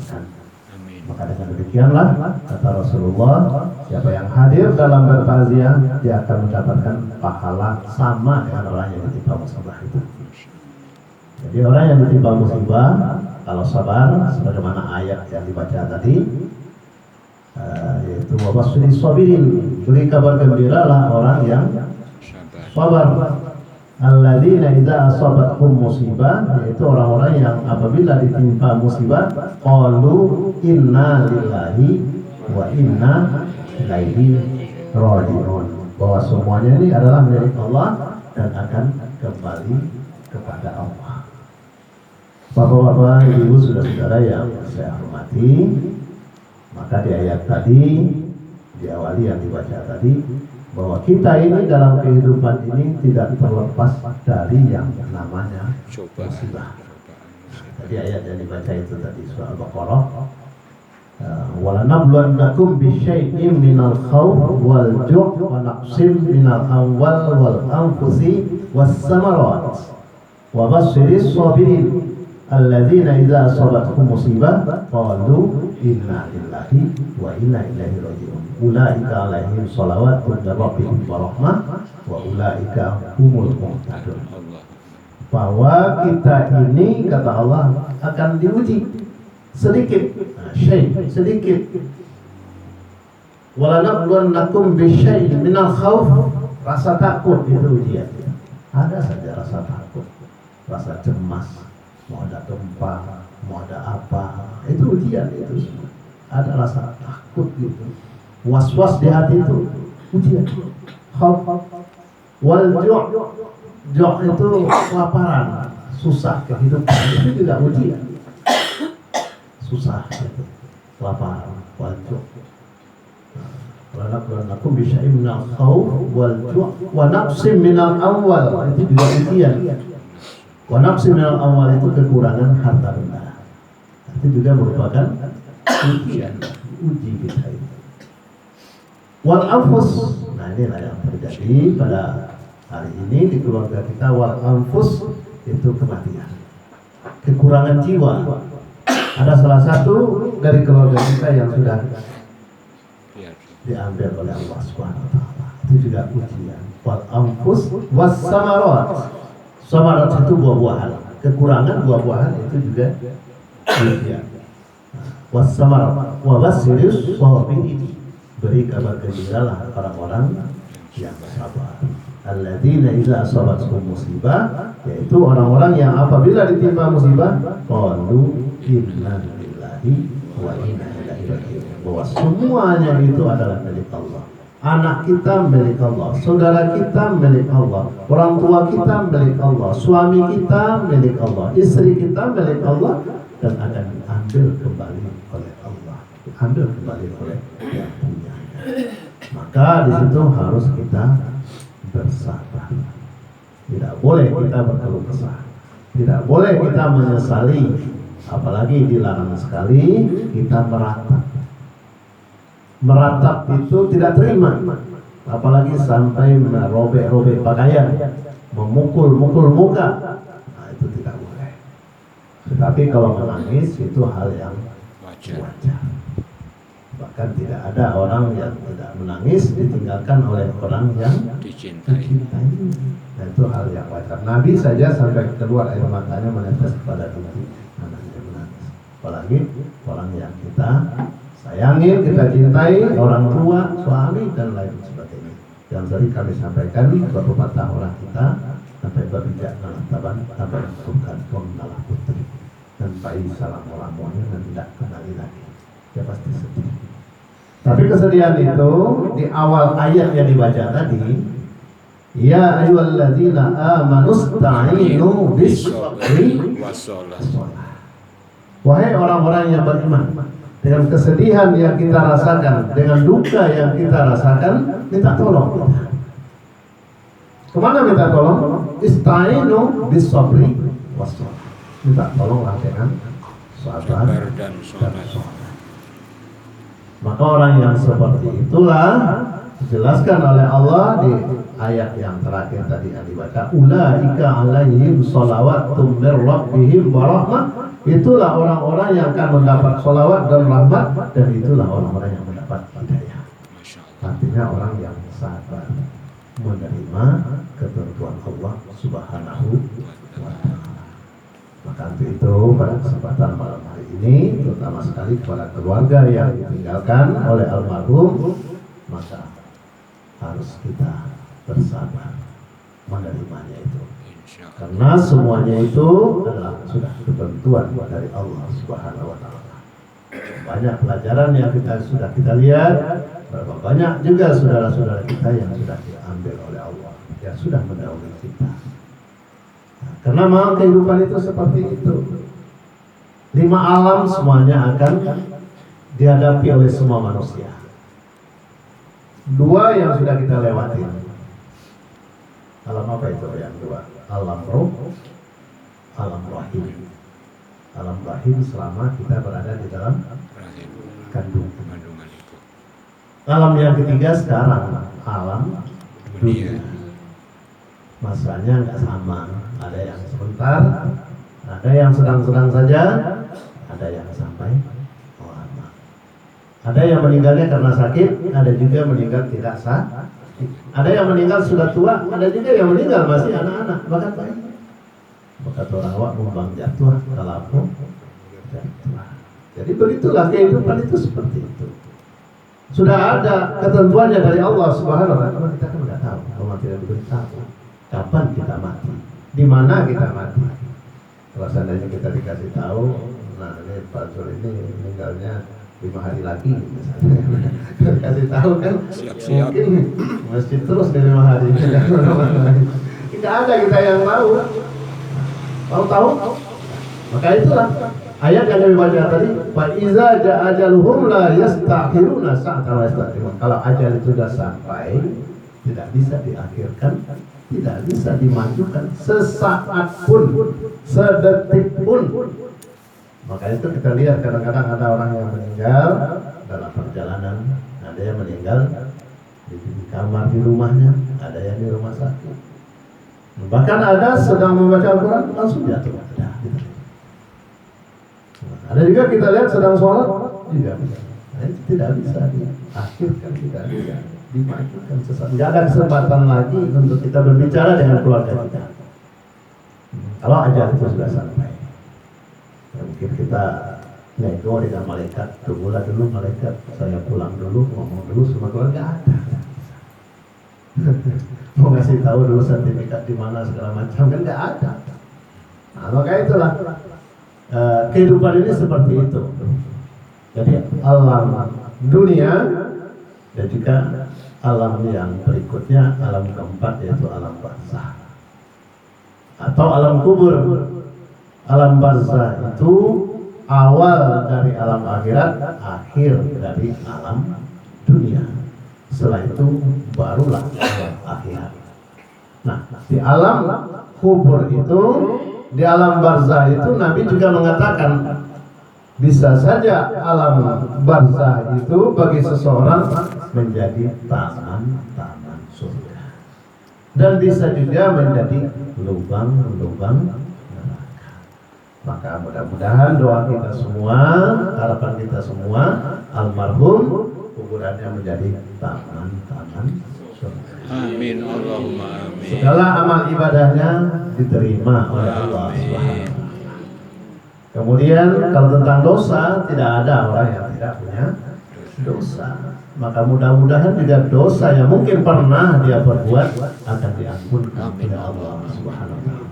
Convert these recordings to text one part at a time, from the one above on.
mudahkan. Maka dengan demikianlah kata Rasulullah, siapa yang hadir dalam bertaziah dia akan mendapatkan pahala sama dengan orang yang ditimpa musibah itu. Jadi orang yang ditimpa musibah kalau sabar, sebagaimana ayat yang dibaca tadi, yaitu wabashiri sabirin, beri kabar gembiralah orang yang sabar. Alladzina idza asabathum musibah, yaitu orang-orang yang apabila ditimpa musibah qalu inna lillahi wa inna ilaihi raji'un, bahwa semuanya ini adalah milik Allah dan akan kembali kepada Allah. Bapak-bapak, ibu, saudara-saudara yang saya hormati, maka di ayat tadi diawali yang dibaca tadi bahwa kita ini dalam kehidupan ini tidak terlepas dari yang namanya musibah. Tadi ayat yang dibaca itu tadi surah Al-Baqarah, walanabluwannakum bisyai'in minal khawf wal ju' wa naqsim minal amwal wal anfusi was samarat wa basyiris sabirin alladzina idza asabathum musibah qalu inna lillahi wa inna ilaihi raji'un ulaika alaihim shalawatun min rabbihim wa rahmah wa ulaika humul muhtadun. Bahwa kita ini kata Allah akan diuji sedikit, sedikit. Walanabluwannakum bisyai'in minal khawf, rasa takut itu ujian. Ada saja rasa takut, rasa cemas, mau ada gempa, mau ada apa, itu ujian itu semua. Ada rasa takut gitu, was-was di hati itu ujian. Khauf wal ju' itu kelaparan, susah kehidupan, itu juga ujian. Susah gitu, kelaparan, wal ju'. Walanabluwannakum bisyai'in minal khawf wal ju' wa naqsim minal amwal, itu juga ujian. Wa naqsim minal amwal itu kekurangan harta benda. Itu juga merupakan ujian, uji kita ini. Wal anfus, nah inilah yang terjadi pada hari ini di keluarga kita. Wal anfus itu kematian, kekurangan jiwa. Ada salah satu dari keluarga kita yang sudah diambil oleh Allah Subhanahu wa taala. Itu juga ujian. Wal anfus was samarat. Samarat itu buah-buahan. Kekurangan buah-buahan itu juga ujian. Was samarat wa basyiris sabirin, beri kabar gembiralah orang-orang yang sabar. Alladzina idza asabathum musibah, yaitu orang-orang yang apabila ditimpa musibah qalu inna lillahi wa inna ilaihi raji'un, bahwa semuanya itu adalah milik Allah. Anak kita milik Allah, saudara kita milik Allah, orang tua kita milik Allah, suami kita milik Allah, istri kita milik Allah, dan akan diambil kembali oleh Allah, diambil kembali oleh yang punyanya. Maka di situ harus kita bersabar. Tidak boleh kita berkeluh kesah, tidak boleh kita menyesali, apalagi dilarang sekali kita meratap. Meratap itu tidak terima, apalagi sampai merobek-robek pakaian, memukul-mukul muka. Nah, itu tidak boleh. Tetapi kalau menangis itu hal yang wajar. Bahkan tidak ada orang yang tidak menangis ditinggalkan oleh orang yang dicintai. Nah, itu hal yang wajar. Nabi saja sampai keluar air matanya menetes kepada Nabi, anaknya menangis. Apalagi orang yang kita sayangi, kita cintai, orang tua, suami, dan lain sebagainya. Yang tadi kami sampaikan, beberapa orang kita sampai berbijak nalah taban, taban bukan nalah putri, dan bayi salam olamonya dan tidak kembali lagi. Dia pasti sedih. Tapi kesedihan itu di awal ayat yang dibaca tadi, ya ayyuhalladzina amanu sta'inu bis-sabri was-shalah. Wahai orang-orang yang beriman, dengan kesedihan yang kita rasakan, dengan duka yang kita rasakan, minta tolong kita. Kemana minta tolong? Ista'inu bis-sabri was-shalah. Minta tolonglah dengan sabar dan sholat. Maka orang yang seperti itulah dijelaskan oleh Allah di ayat yang terakhir tadi yang dibaca, ulaika alaihim shalawatum mir rabbihim wa rahmah itulah orang-orang yang akan mendapat sholawat dan rahmat, dan itulah orang-orang yang mendapat hidayah. Artinya orang yang sabar menerima ketentuan Allah Subhanahu wa Ta'ala. Maka untuk itu pada kesempatan malam hari ini, terutama sekali kepada keluarga yang ditinggalkan oleh almarhum, maka harus kita bersabar menerimanya itu. Karena semuanya itu adalah sudah ketentuan dari Allah Subhanahu wa Ta'ala. Banyak pelajaran yang sudah kita lihat, berapa banyak juga saudara-saudara kita yang sudah diambil oleh Allah, yang sudah mendahului kita. Nah, karena memang kehidupan itu seperti itu. 5 alam semuanya akan dihadapi oleh semua manusia. 2 yang sudah kita lewati. Alam apa itu yang 2? Alam roh, alam rahim. Alam rahim selama kita berada di dalam kandungan. Alam yang ketiga sekarang, alam dunia. Masanya nggak sama. Ada yang sebentar, ada yang sedang-sedang saja, ada yang sampai lama. Ada yang meninggalnya karena sakit, ada juga meninggal tidak sakit. Ada yang meninggal sudah tua, ada juga yang meninggal masih anak-anak, bahkan bayi. Maka orang awak mumbang jatuh, kalaupun jatuh. Jadi begitulah kehidupan itu seperti itu. Sudah ada ketentuannya dari Allah Subhanahu wa Ta'ala. Kita kan nggak tahu, Allah tidak diberitahu kapan kita mati, di mana kita mati. Kalau seandainya kita dikasih tahu, nah ini Pak Sur ini meninggalnya 5 hari lagi, misalnya. Kasih tahu kan, siap-siap. Mungkin masih terus di 5 hari. Tidak ada kita yang tahu. Tahu? Maka itulah ayat yang kami baca tadi, fa iza jaa ajaluhum la yastakhiruna sa'atan wa yastaqdimun. Kalau ajal itu sudah sampai, tidak bisa diakhirkan, tidak bisa dimajukan sesaat pun, sedetik pun. Maka itu kita lihat kadang-kadang ada orang yang meninggal dalam perjalanan, ada yang meninggal di kamar di rumahnya, ada yang di rumah sakit. Bahkan ada sedang membaca Al-Quran langsung jatuh. Ada juga kita lihat sedang sholat juga. Nah, itu tidak bisa diakhirkan, tidak bisa dimajukan sesaat. Tidak ada kesempatan lagi untuk kita berbicara dengan keluarga kita. Kalau ajal itu sudah sampai. Ya, mungkin kita nego dengan malaikat, tunggulah dulu malaikat, saya pulang dulu, ngomong dulu sama keluarga, ada. Mau ngasih tahu dulu sertifikat di mana segala macam kan nggak ada. Nah, maka itulah kehidupan ini seperti itu. Jadi alam dunia dan juga alam yang berikutnya, alam keempat yaitu alam barzah atau alam kubur. Alam barzah itu awal dari alam akhirat, akhir dari alam dunia. Setelah itu barulah alam akhirat. Nah, di alam kubur itu, di alam barzah itu Nabi juga mengatakan bisa saja alam barzah itu bagi seseorang menjadi taman-taman surga, dan bisa juga menjadi lubang-lubang neraka. Maka mudah-mudahan doa kita semua, harapan kita semua, almarhum kuburannya menjadi taman-taman surga. Amin, Allahumma amin. Segala amal ibadahnya diterima oleh Allah Subhanahu. Kemudian kalau tentang dosa, tidak ada orang yang tidak punya dosa. Maka mudah-mudahan juga dosa yang mungkin pernah dia perbuat akan diampunkan oleh Allah Subhanahu wa Ta'ala.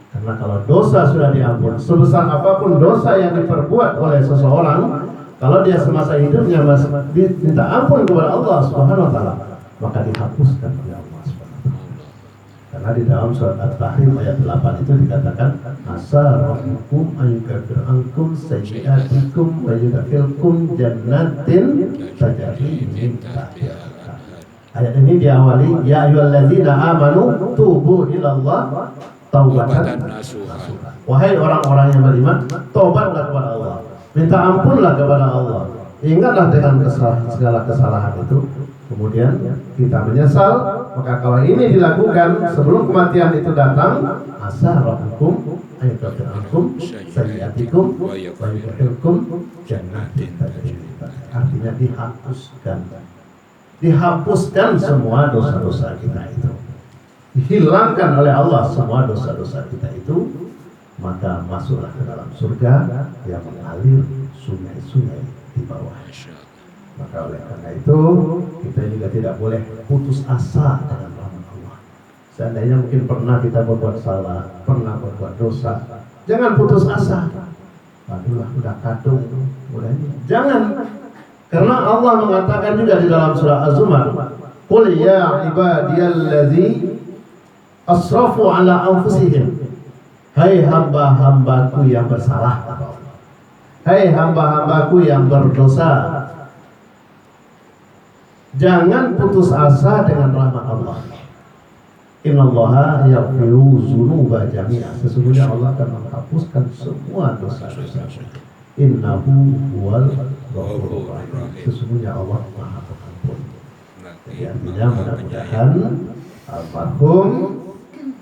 Karena kalau dosa sudah diampun, sebesar apapun dosa yang diperbuat oleh seseorang, kalau dia semasa hidupnya masih minta ampun kepada Allah Subhanahu wa Ta'ala, maka dihapuskan oleh Allah Subhanahu wa Ta'ala. Karena di dalam surat At-Tahrim ayat 8 itu dikatakan, asa rabbukum ayyukafir ankum sayyi'atikum wa yudkhilkum jannatin tajri min tahtiha. Ayat ini diawali, ya ayyuhalladzina amanu tubu ilallah taubatan nasuha. Wahai orang-orang yang beriman, taubatlah kepada Allah, minta ampunlah kepada Allah, ingatlah dengan segala kesalahan itu, kemudian kita menyesal. Maka kalau ini dilakukan sebelum kematian itu datang, asa rabbukum ayaghfir ankum sayyi'atikum wa yudkhilkum jannatin tajri min tahtiha. Artinya dihapuskan semua dosa-dosa kita itu, dihilangkan oleh Allah semua dosa-dosa kita itu, maka masuklah ke dalam surga yang mengalir sungai-sungai di bawah. Maka oleh karena itu kita juga tidak boleh putus asa dengan rahmat Allah. Seandainya mungkin pernah kita berbuat salah, pernah berbuat dosa, jangan putus asa. Aduh, udah kadung, udah ini. Jangan. Karena Allah mengatakan juga di dalam surah Az-Zumar, "Qul ya ibadiyalladzi asrafu ala anfusihim." Hai hamba-hambaku yang bersalah. Hai hamba-hambaku yang berdosa. Jangan putus asa dengan rahmat Allah. Innallaha yaghfiru dzunuba jami'a. Sesungguhnya Allah akan menghapuskan semua dosa-dosa. Innahu huwal ghafurur rahim. Sesungguhnya Allah Maha Pengampun. Jadi artinya mudah-mudahan almarhum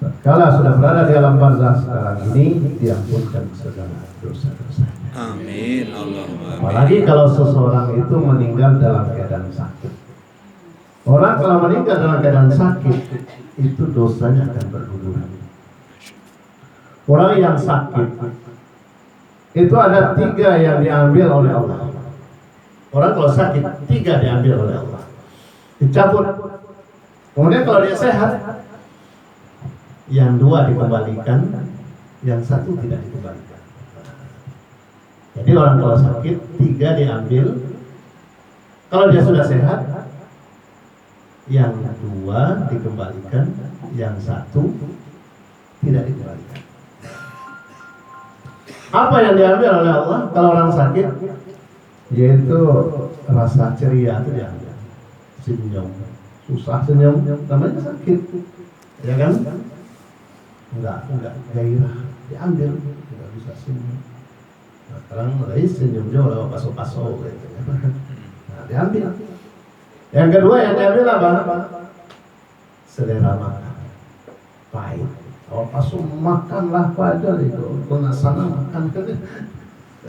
tatkala sudah berada di alam barzakh sekarang ini diampunkan segala dosa-dosanya. Amin. Allahumma amin. Apalagi kalau seseorang itu meninggal dalam keadaan sakit. Orang kalau meninggal dalam keadaan sakit itu dosanya akan berguguran. Orang yang sakit itu ada 3 yang diambil oleh Allah. Orang kalau sakit 3 diambil oleh Allah, dicabut. Kemudian kalau dia sehat, yang 2 dikembalikan, yang 1 tidak dikembalikan. Jadi orang kalau sakit 3 diambil. Kalau dia sudah sehat, yang 2 dikembalikan, yang 1 tidak dikembalikan. Apa yang diambil oleh Allah kalau orang sakit? Yaitu rasa ceria itu diambil. Senyum, susah senyum, namanya sakit, ya kan? Enggak gairah, diambil, tidak bisa senyum. Nah, sekarang lagi senyum jauh lewat paso-paso gitu. Nah, diambil. Yang kedua yang diambil apa? Selera makan, pahit. Kalau pasu makanlah pada itu, kalau sana makan karena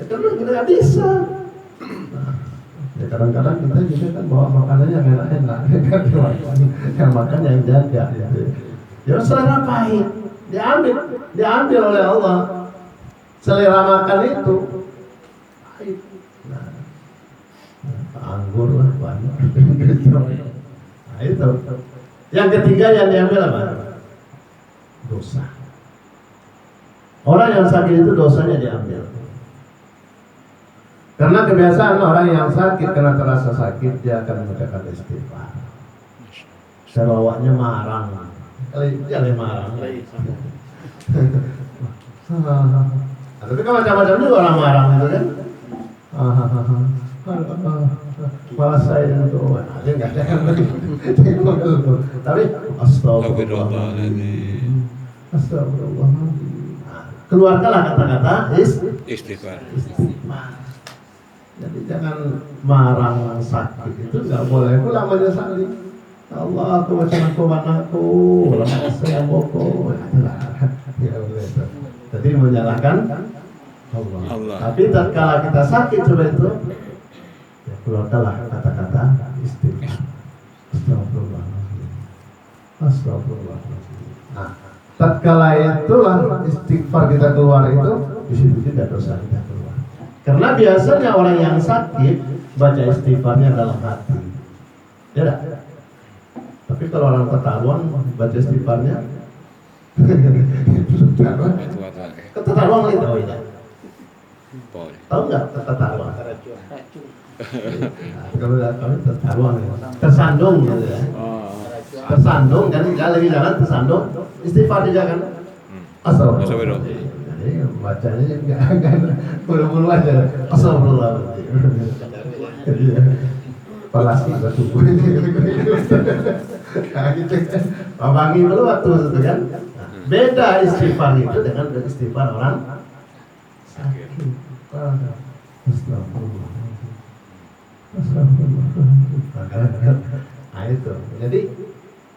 kita nggak bisa. Nah, ya kadang-kadang kita juga kan bawa makanannya yang enak-enak, yang makan yang jaga. Ya selera pahit, diambil oleh Allah. Selera makan itu pahit. Nah, anggur lah banyak. Nah itu. Yang ketiga yang diambil apa? Dosa. Orang yang sakit itu dosanya diambil. Karena kebiasaan orang yang sakit, karena terasa sakit, dia akan mengucapkan istighfar. Sebawanya marang. Jangan marang. Tapi kan macam-macam juga orang marang itu kan. Malah saya itu aja nggak ada yang tapi astagfirullahaladzim. Keluarkanlah kata-kata Istighfar. Jadi jangan marang sakit itu nggak boleh. Pulang menyesali. Allah, aku macam aku, lama saya boko. Ya boleh. Jadi menyalahkan Allah. Tapi tatkala kita sakit coba itu, ya keluarkanlah kata-kata istighfar. Astagfirullahaladzim. Nah, tatkala itulah istighfar kita keluar itu, di situ juga dosa kita keluar. Karena biasanya orang yang sakit baca istighfarnya dalam hati, ya tak? Tapi kalau orang ketahuan baca istighfarnya, ketahuan itu tidak. Tahu nggak ketahuan? Kalau kami ketahuan, tersandung gitu ya. Tersandung kan, lagi jalan tersandung, istighfar juga kan. Astagfirullah. Jadi bacanya enggak bulu-bulu aja. Astagfirullah. Palasi bertubuh. Nah gitu kan. Pamangi dulu waktu itu kan. Beda istighfar itu dengan istighfar orang sakit. Astagfirullah. Nah itu. Jadi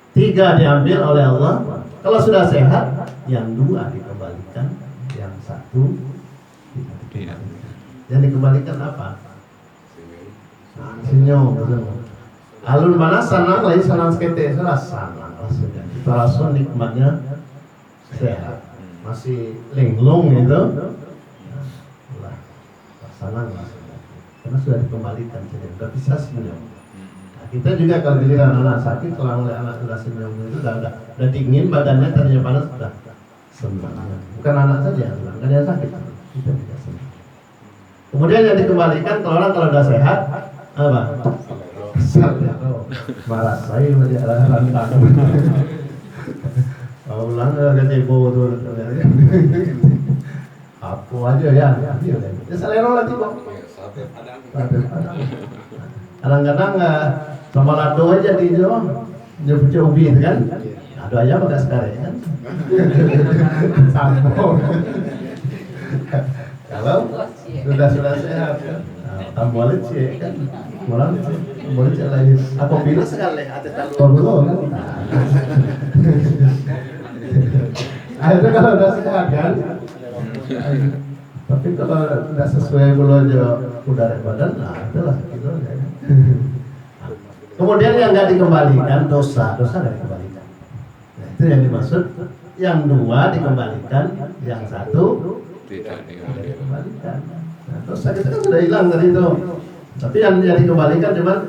3 diambil oleh Allah. Kalau sudah sehat, yang 2 dikembalikan, yang satu tidak dikembalikan. Yang dikembalikan apa? Senyum. Alun mana senang lagi senang sekete sudah senang rasanya. Kita rasa nikmatnya sehat, masih linglung itu, lah senang rasanya. Karena sudah dikembalikan, jadi sudah bisa senyum. Nah, kita juga kalau dilihat anak sakit, kalau oleh anak sudah senyum itu udah dingin badannya, tadinya panas sudah senang. Bukan anak saja yang senang, kan yang sakit kita juga senang. Kemudian yang dikembalikan kalau orang kalau udah sehat apa? Kesal ya, marah saya melihat rantang. Kalau ulang kecebo tuh, aku aja ya, ya selera lagi kok. Kadang-kadang sama lado aja di nyebut ubi itu kan, lado aja pakai sekarang kan. Sampo. Kalau sudah sehat kan, tambah leceh kan, malam boleh lagi. Aku bilang sekali, hati talu kan. Akhirnya kalau udah sehat kan, tapi kalau tidak sesuai udara badan, nah itulah gitu ya. Kemudian yang nggak dikembalikan dosa nggak dikembalikan. Nah, itu yang dimaksud. Yang dua dikembalikan, yang satu tidak dikembalikan. Nah, dosa kita kan sudah hilang dari itu. Tapi yang dikembalikan cuma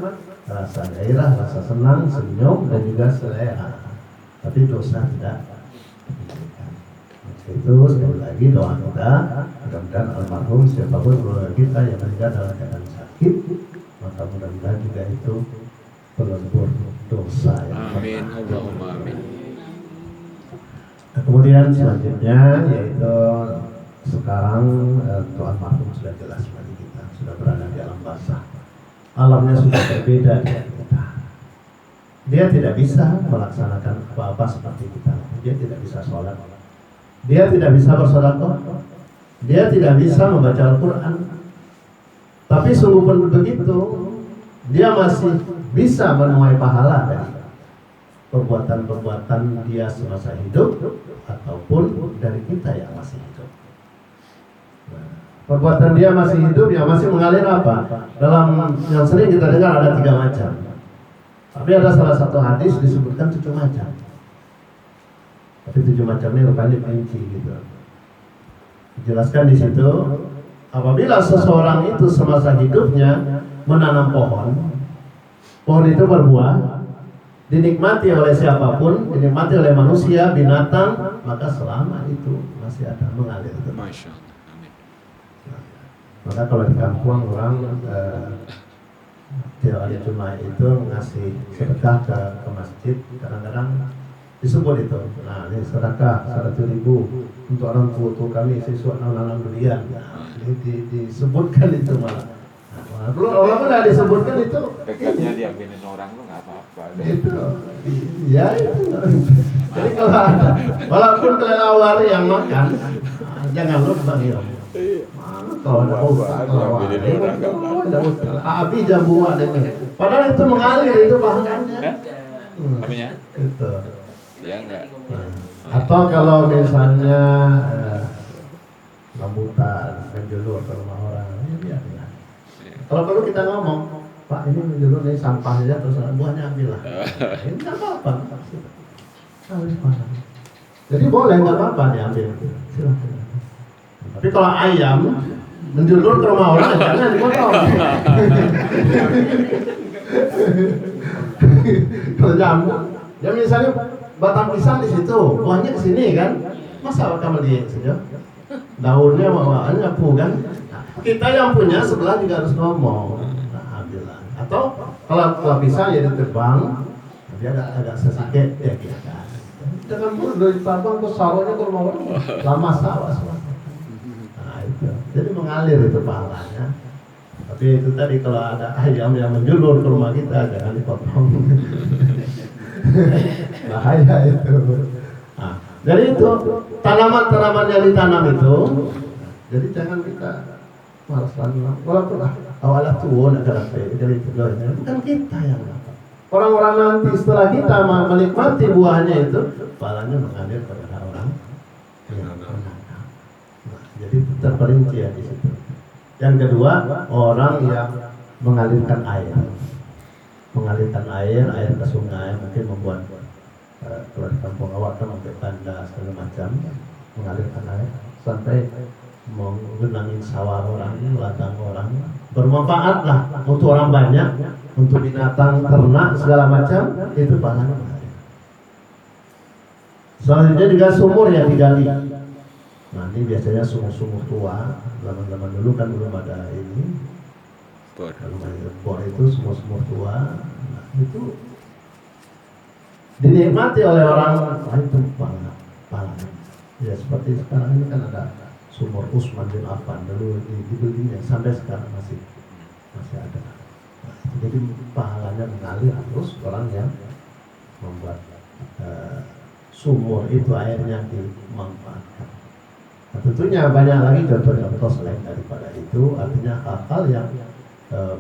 rasa gairah, rasa senang, senyum, dan juga selera. Tapi dosa tidak. Itu sekali lagi doa kita, mudah-mudahan almarhum siapapun keluarga kita yang meninggal dalam keadaan sakit, maka mudah-mudahan juga itu pelebur dosa yang amin, Allahumma amin. Nah, kemudian selanjutnya yaitu sekarang untuk almarhum sudah jelas bagi kita, sudah berada di alam barzakh. Alamnya sudah berbeda dengan kita. Dia tidak bisa melaksanakan apa-apa seperti kita. Dia tidak bisa sholat. Dia tidak bisa bersedekah, dia tidak bisa membaca Al-Quran. Tapi sungguh pun begitu, dia masih bisa menuai pahala dari perbuatan-perbuatan dia semasa hidup ataupun dari kita yang masih hidup. Nah, perbuatan dia masih hidup yang masih mengalir apa? Dalam yang sering kita dengar ada 3 macam. Tapi ada salah satu hadis disebutkan 7 macam. Tapi 7 macamnya rupanya rinci gitu. Dijelaskan di situ, apabila seseorang itu semasa hidupnya menanam pohon itu berbuah, dinikmati oleh siapapun, dinikmati oleh manusia, binatang, maka selama itu masih ada mengalir. Masya Allah. Amin. Maka kalau di kampung orang tiap hari Jumat itu ngasih sedekah ke masjid, kadang-kadang disebut itu. Nah, ini sedekah 100.000 untuk orang tua kami siswa nanam durian. Nah, ini disebutkan itu malah. Nah, belum orang udah disebutkan itu. Dekatnya diambilin orang tuh nggak apa-apa. Itu, ya itu. Jadi kalau ada, walaupun kelelawar yang makan, jangan lupa ya. Kalau ada utang, ada utang. Abi jambu ada ini. Padahal itu mengalir itu bahannya. Apanya? Itu. Ya enggak. Atau kalau misalnya rambutan menjulur ke rumah orang, ya biar. Kalau perlu kita ngomong, Pak ini menjulur nih sampahnya terus buahnya ambil lah. Ini nggak apa-apa. Jadi boleh nggak apa-apa diambil. Silakan. Tapi kalau ayam menjulur ke rumah orang, jangan dipotong. Kalau jambu, ya misalnya batang pisang di situ, buahnya ke sini kan, masa kamu di sini? Daunnya bawaannya nyapu kan? Nah, kita yang punya sebelah juga harus ngomong. Nah, ambillah. Atau kalau pisang ya ditebang, dia agak sesikit ya kita. Jangan pun dari tabang ke sawahnya ke rumah orang, lama sawah semua. Nah itu, jadi mengalir itu pahalanya. Tapi itu tadi kalau ada ayam yang menjulur ke rumah kita, jangan dipotong. Bahaya itu. Nah, jadi itu tanaman-tanaman yang ditanam itu, jadi jangan kita malas tanam. Walaupun awalah tuh nak kerap jadi pedoynya, bukan kita yang dapat. Orang-orang nanti setelah kita menikmati buahnya itu, pahalanya mengalir kepada orang yang menanam. Nah, Jadi terperinci ya di situ. Yang kedua, orang yang mengalirkan air ke sungai, mungkin membuat kalau di kampung awak kan sampai tanda segala macam, mengalirkan air sampai menggenangi sawah orang, ladang orang, bermanfaat lah untuk orang banyak, untuk binatang, ternak segala macam, itu pahalanya mengalir. Selanjutnya juga sumur yang digali. Nah ini biasanya sumur-sumur tua, zaman-zaman dulu kan belum ada ini. Kalau bor itu sumur-sumur tua, nah, itu dinikmati oleh orang itu pahala. Ya seperti sekarang ini kan ada sumur Utsman bin Affan dulu dibelinya sampai sekarang masih ada. Nah, jadi pahalanya mengalir terus orang yang membuat sumur itu airnya dimanfaatkan. Nah, tentunya banyak lagi contoh-contoh selain daripada itu, artinya hal-hal yang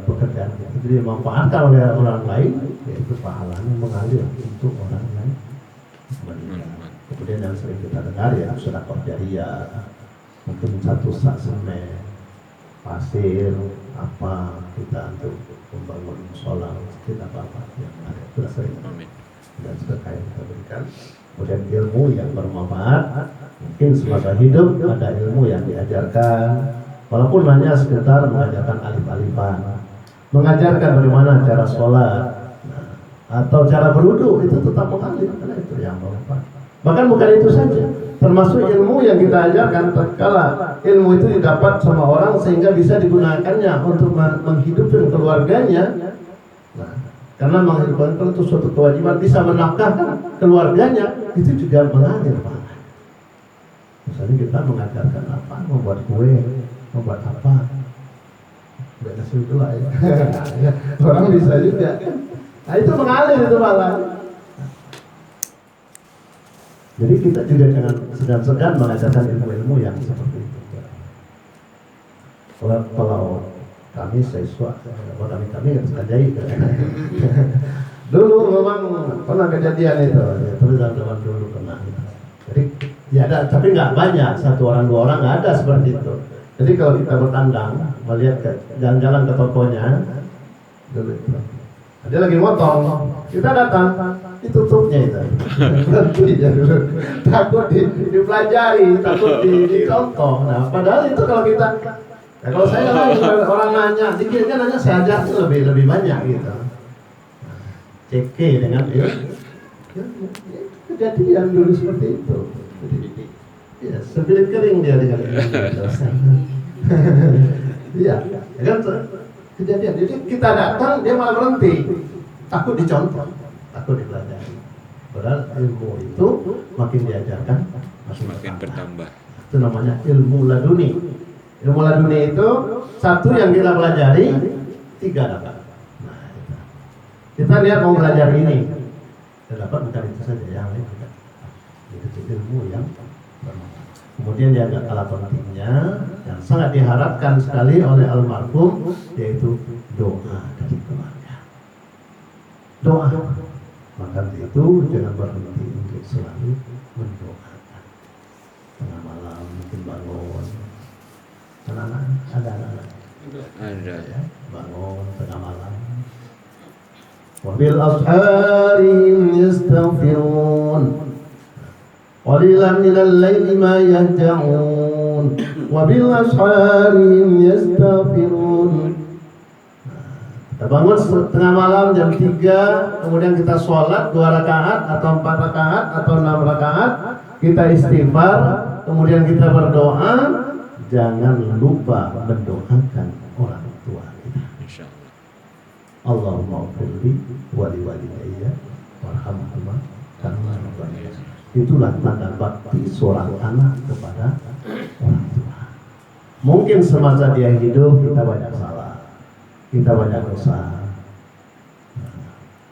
pekerjaan itu dimanfaatkan oleh orang lain, yaitu pahalanya mengalir untuk orang lain. Kemudian yang sering kita dengar ya sedekah jariyah, mungkin satu sak semen, pasir, apa kita untuk membangun musola, kita apa yang ada sudah sering dan sedekah yang kita berikan. Kemudian ilmu yang bermanfaat, mungkin semasa hidup ada ilmu yang diajarkan. Walaupun hanya sekedar mengajarkan alif-alifan, mengajarkan bagaimana cara sholat, atau cara berwudu, itu tetap mengalir, karena itu yang bermanfaat. Bahkan bukan itu saja, termasuk ilmu yang kita ajarkan tatkala ilmu itu didapat sama orang sehingga bisa digunakannya untuk menghidupi keluarganya. Nah, karena menghidupkan itu suatu kewajiban, bisa menafkahkan keluarganya, itu juga mengalir, Pak. Misalnya kita mengajarkan apa, membuat kue, membuat apa, udah kasih doa ya. Orang bisa juga. Nah itu mengalir itu malah. Jadi kita juga jangan segan-segan mengajarkan ilmu-ilmu yang seperti itu. Kalau kami siswa, kami kerjai. Dulu memang pernah kejadian itu, ya, terus zaman dulu pernah. Jadi ya ada, tapi nggak banyak, satu orang dua orang nggak ada seperti itu. Jadi kalau kita bertandang, melihat jalan-jalan ke tokonya, dulu itu, dia lagi motong, kita datang, ditutupnya itu, berhentinya dulu, takut dipelajari, takut dicontoh. Nah, padahal itu kalau kita, ya kalau saya orang nanya, dikiranya nanya saya ajar itu lebih banyak gitu. CK dengan ya, kejadian dulu seperti itu. Ya, sebilik kering dia dengan iya, kan kejadian. Jadi kita datang, dia malah berhenti, takut dicontoh, takut dipelajari. Padahal ilmu itu makin diajarkan, makin bertambah. Itu namanya ilmu laduni. Ilmu laduni itu satu yang kita pelajari, tiga dapat. Nah, itu. Kita lihat mau belajar ini, kita dapat bukan itu saja, yang lain juga. Itu ilmu yang bermanfaat. Kemudian yang gak kalah pentingnya, yang sangat diharapkan sekali oleh almarhum, yaitu doa dari keluarga. Doa. Maka itu jangan berhenti untuk selalu mendoakan. Tengah malam mungkin bangun. Anak-anak, ada anak-anak. Ada Ya, bangun tengah malam. Wabil asharin yastaghfirun. Qalilan minal laili ma yahja'un wa bil asharin yastaghfirun. Kita bangun setengah malam jam 3, kemudian kita sholat 2 rakaat atau 4 rakaat atau 6 rakaat, kita istighfar, kemudian kita berdoa. Jangan lupa mendoakan orang tua kita. insyaallah. Allahumma ighfirli wa liwalidayya warhamhuma kama rabbayani. Itulah tanda bakti seorang anak kepada orang tua. Mungkin semasa dia hidup kita banyak salah, kita banyak dosa,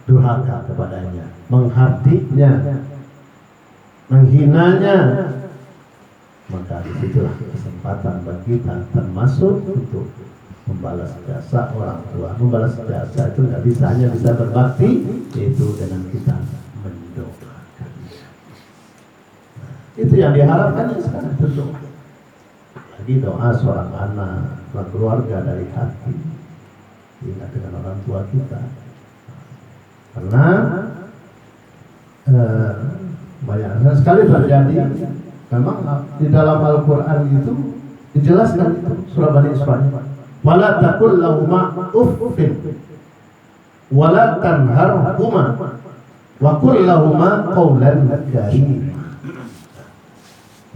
durhaka kepadanya, menghardiknya, menghinanya. Maka disitulah kesempatan bagi kita termasuk untuk membalas jasa orang tua. Membalas jasa itu nggak bisa hanya bisa berbakti, yaitu dengan kita mendoakan. Itu yang diharapkan sekarang, berdoa. Apalagi doa seorang anak, keluarga dari hati, ingat dengan orang tua kita. Karena banyak sekali terjadi. Memang di dalam Al-Quran itu dijelaskan itu surah Bani Israil. Wala taqul lahuma uffin wala tanharhuma wa qul lahuma qawlan karima.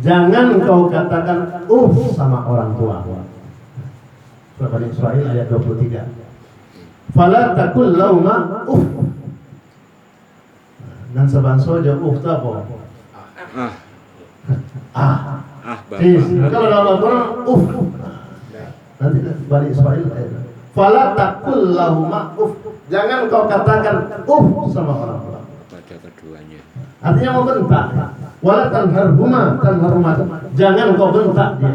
Jangan kau katakan sama orang tua. Surah Bani Israil ayat 23. Fala taqul lahuma uff. Dan sebangsa aja itu apa? Kalau dalam Al-Quran nanti Bani Israil fala taqul lahuma jangan kau katakan sama orang tua pada keduanya. artinya mau bentak. Wala tanharhuma jangan kau bentak dia.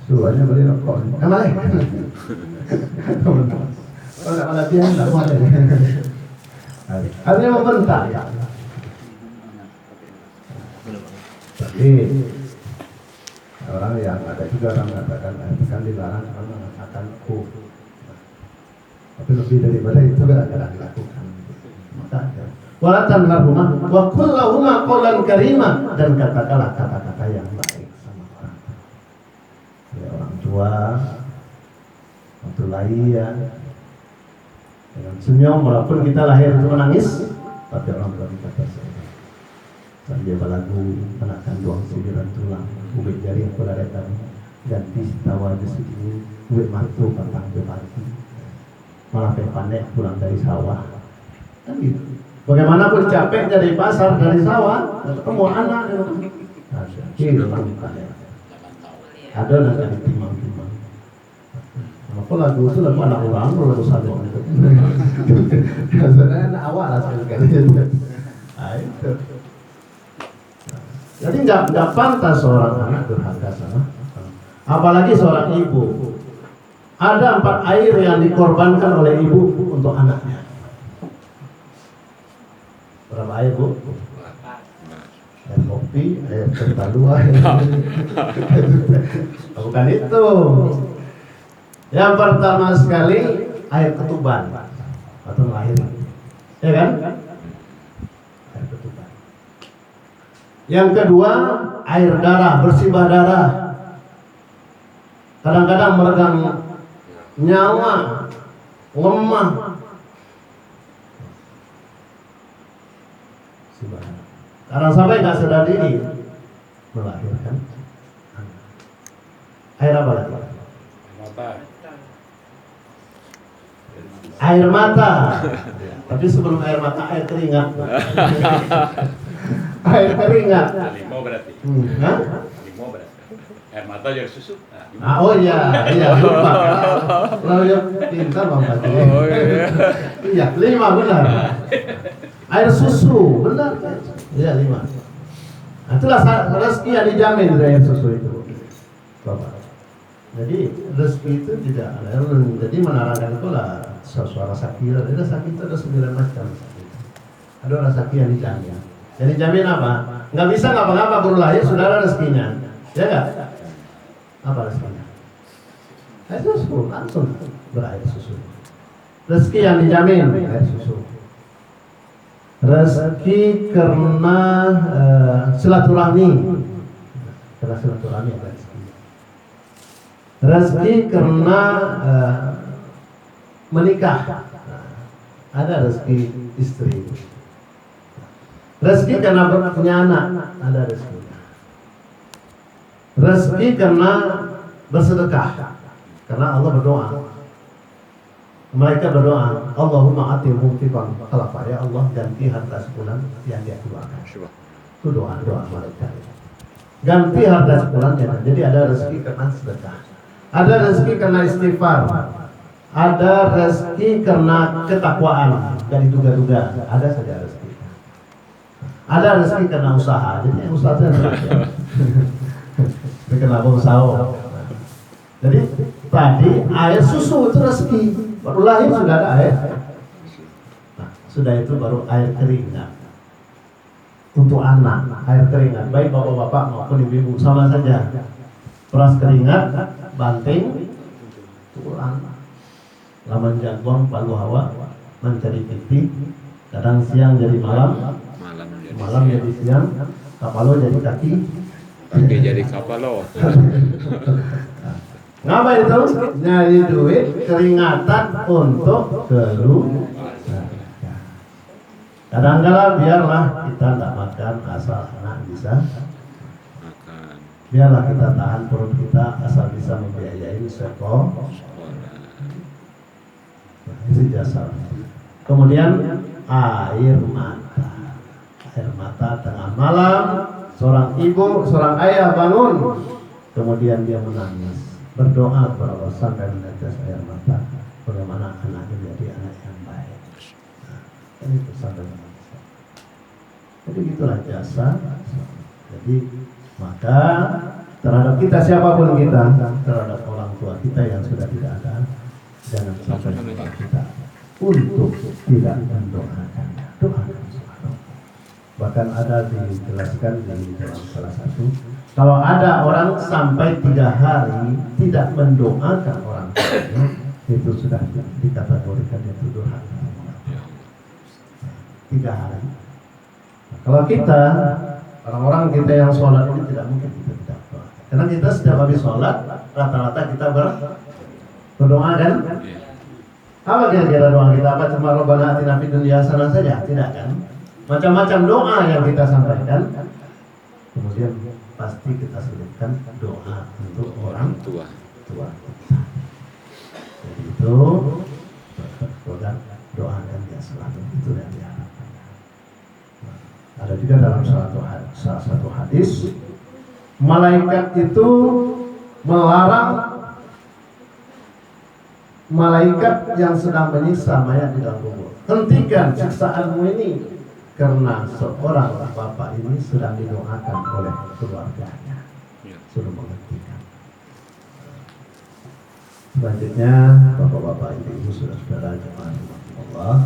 Suaranya beli rokok. Boleh. Kalau dia enggak boleh. Artinya membentak ya. Tapi orang yang ada juga orang mengatakan kan dilarang karena mengatakan tapi lebih daripada itu kadang-kadang dilakukan. Maka wala tanharhuma wa qul lahuma qawlan karima dan katakanlah kata-kata yang baik sama orang tua. Ya, orang tua waktu lahir dengan senyum walaupun kita lahir itu menangis, tapi orang tua kita tersenyum. Sambil balagu menakan doang sidiran tulang, ubik jari yang kularetan ganti tawa besi ini, ubik martu pantang bepati, malah pandai pulang dari sawah. Kan gitu. Bagaimanapun capek dari pasar dari sawah, ketemu anak ada nanti timang-timang. Apa lagu itu lagu anak orang, lagu sadar itu. Biasanya anak awal lah sekali. Itu. Jadi nggak pantas seorang anak durhaka sama, apalagi seorang ibu. Ada 4 air yang dikorbankan oleh ibu untuk anaknya. Berapa air, Bu? Air kopi, air tertalua. Bukan itu. Yang pertama sekali air ketuban atau melahirkan, ya kan? Air ketuban. Yang kedua air darah, bersimbah darah. Kadang-kadang meregang nyawa, lemah. Karena sampai nggak sadar diri melahirkan anak. Air apa lagi? Air mata. Tapi sebelum air mata, air keringat. Air keringat. Limo berarti. Hah? Limo berarti. Air mata jadi susu. Oh iya, lupa. Lalu ya pintar Bang Fadli. Oh iya. Iya, 5 benar. Air susu, benar. Iya 5. Nah, itulah rezeki yang dijamin dari air susu itu, Bapak. Jadi rezeki itu tidak ada. Jadi menerangkan itulah suara sakit. Ada sakit itu ada 9 macam. Ada rezeki yang dijamin. Yang dijamin apa? Nggak bisa ngapa-ngapa baru lahir sudah ada rezekinya, ya nggak? Apa rezekinya? Air susu, langsung berair susu. Rezeki yang dijamin air susu. Rezeki karena silaturahmi, karena silaturahmi ada rezeki. Rezeki karena menikah, ada rezeki istri. Rezeki karena punya anak, ada rezeki. Rezeki karena bersedekah, karena Allah berdoa. Mereka berdoa, Allahumma ati mumtikan khalafa, ya Allah ganti harta sebulan yang dia keluarkan. Itu doa mereka. Ganti harta sebulan ya. Jadi ada rezeki karena sedekah, ada rezeki karena istighfar, ada rezeki karena ketakwaan, dan diduga-duga, ada saja rezeki. Ada rezeki karena usaha, jadi yang usaha itu ini kenapa usaha? Jadi tadi air susu itu rezeki. Baru lahir sudah ada air. Nah, sudah itu baru air keringat. untuk anak, air keringat, baik bapak-bapak maupun ibu-ibu sama saja. Peras keringat, banting, tulang, laman jagung, palu hawa, mencari pipi, kadang siang jadi malam, malam jadi siang, kapalo jadi kaki, jadi kapalo. Ngapain itu? Nyari duit, keringatan untuk keluarga. Kadang-kadang biarlah kita tidak makan asal anak bisa Makan. biarlah kita tahan perut kita asal bisa membiayai sekolah. Nah, itu jasa. Kemudian air mata tengah malam, seorang ibu, seorang ayah bangun, kemudian dia menangis, berdoa kepada Allah sampai menetes air mata, bagaimana anaknya menjadi anak yang baik. Nah, ini pesan dari Nabi. Jadi gitulah jasa. Jadi maka terhadap kita siapapun kita, terhadap orang tua kita yang sudah tidak ada, jangan sampai lupa kita untuk tidak mendoakannya. Doakan subhanallah. Bahkan ada dijelaskan di dalam salah satu, kalau ada orang sampai 3 hari tidak mendoakan orang tuanya, itu sudah dikategorikan itu durhaka. 3 hari. Nah, kalau kita orang-orang kita yang sholat ini tidak mungkin kita tidak doa. Karena kita setiap habis sholat rata-rata kita berdoa kan? Apa kira-kira doa kita? Apa cuma Rabbana atina fid dunya hasanah saja? Tidak kan? Macam-macam doa yang kita sampaikan. Kemudian pasti kita selipkan doa untuk orang tua kita. Jadi itu doakan dia selalu, itu yang diharapkan. Ada juga dalam salah satu hadis, malaikat itu melarang malaikat yang sedang menyiksa mayat di dalam kubur, hentikan siksaanmu ini, karena seorang bapak ini sedang didoakan oleh keluarganya, suruh menghentikan. Selanjutnya bapak-bapak, ibu-ibu, saudara-saudara jemaah Allah,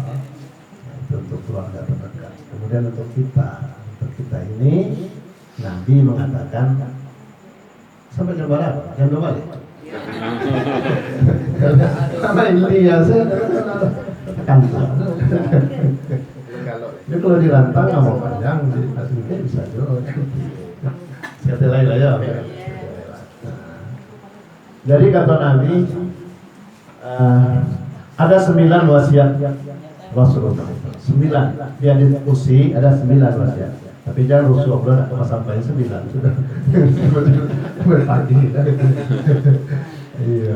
itu untuk keluarga terdekat. Kemudian untuk kita ini, Nabi mengatakan sampai jam berapa? Jam 2 balik. Karena ini ya saya kantor. Ini kalau dirantang nggak mau panjang, jadi aslinya bisa juga. Kata lain aja. Jadi kata Nabi, ada 9 wasiat Rasulullah. 9 dia diskusi, ada 9 wasiat. Tapi jangan Rasulullah cuma sampai 9 sudah berpagi. Iya.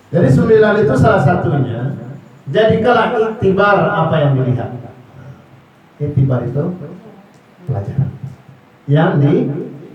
Jadi 9 itu salah satunya. Jadikanlah iktibar apa yang dilihat. Iktibar itu pelajaran yang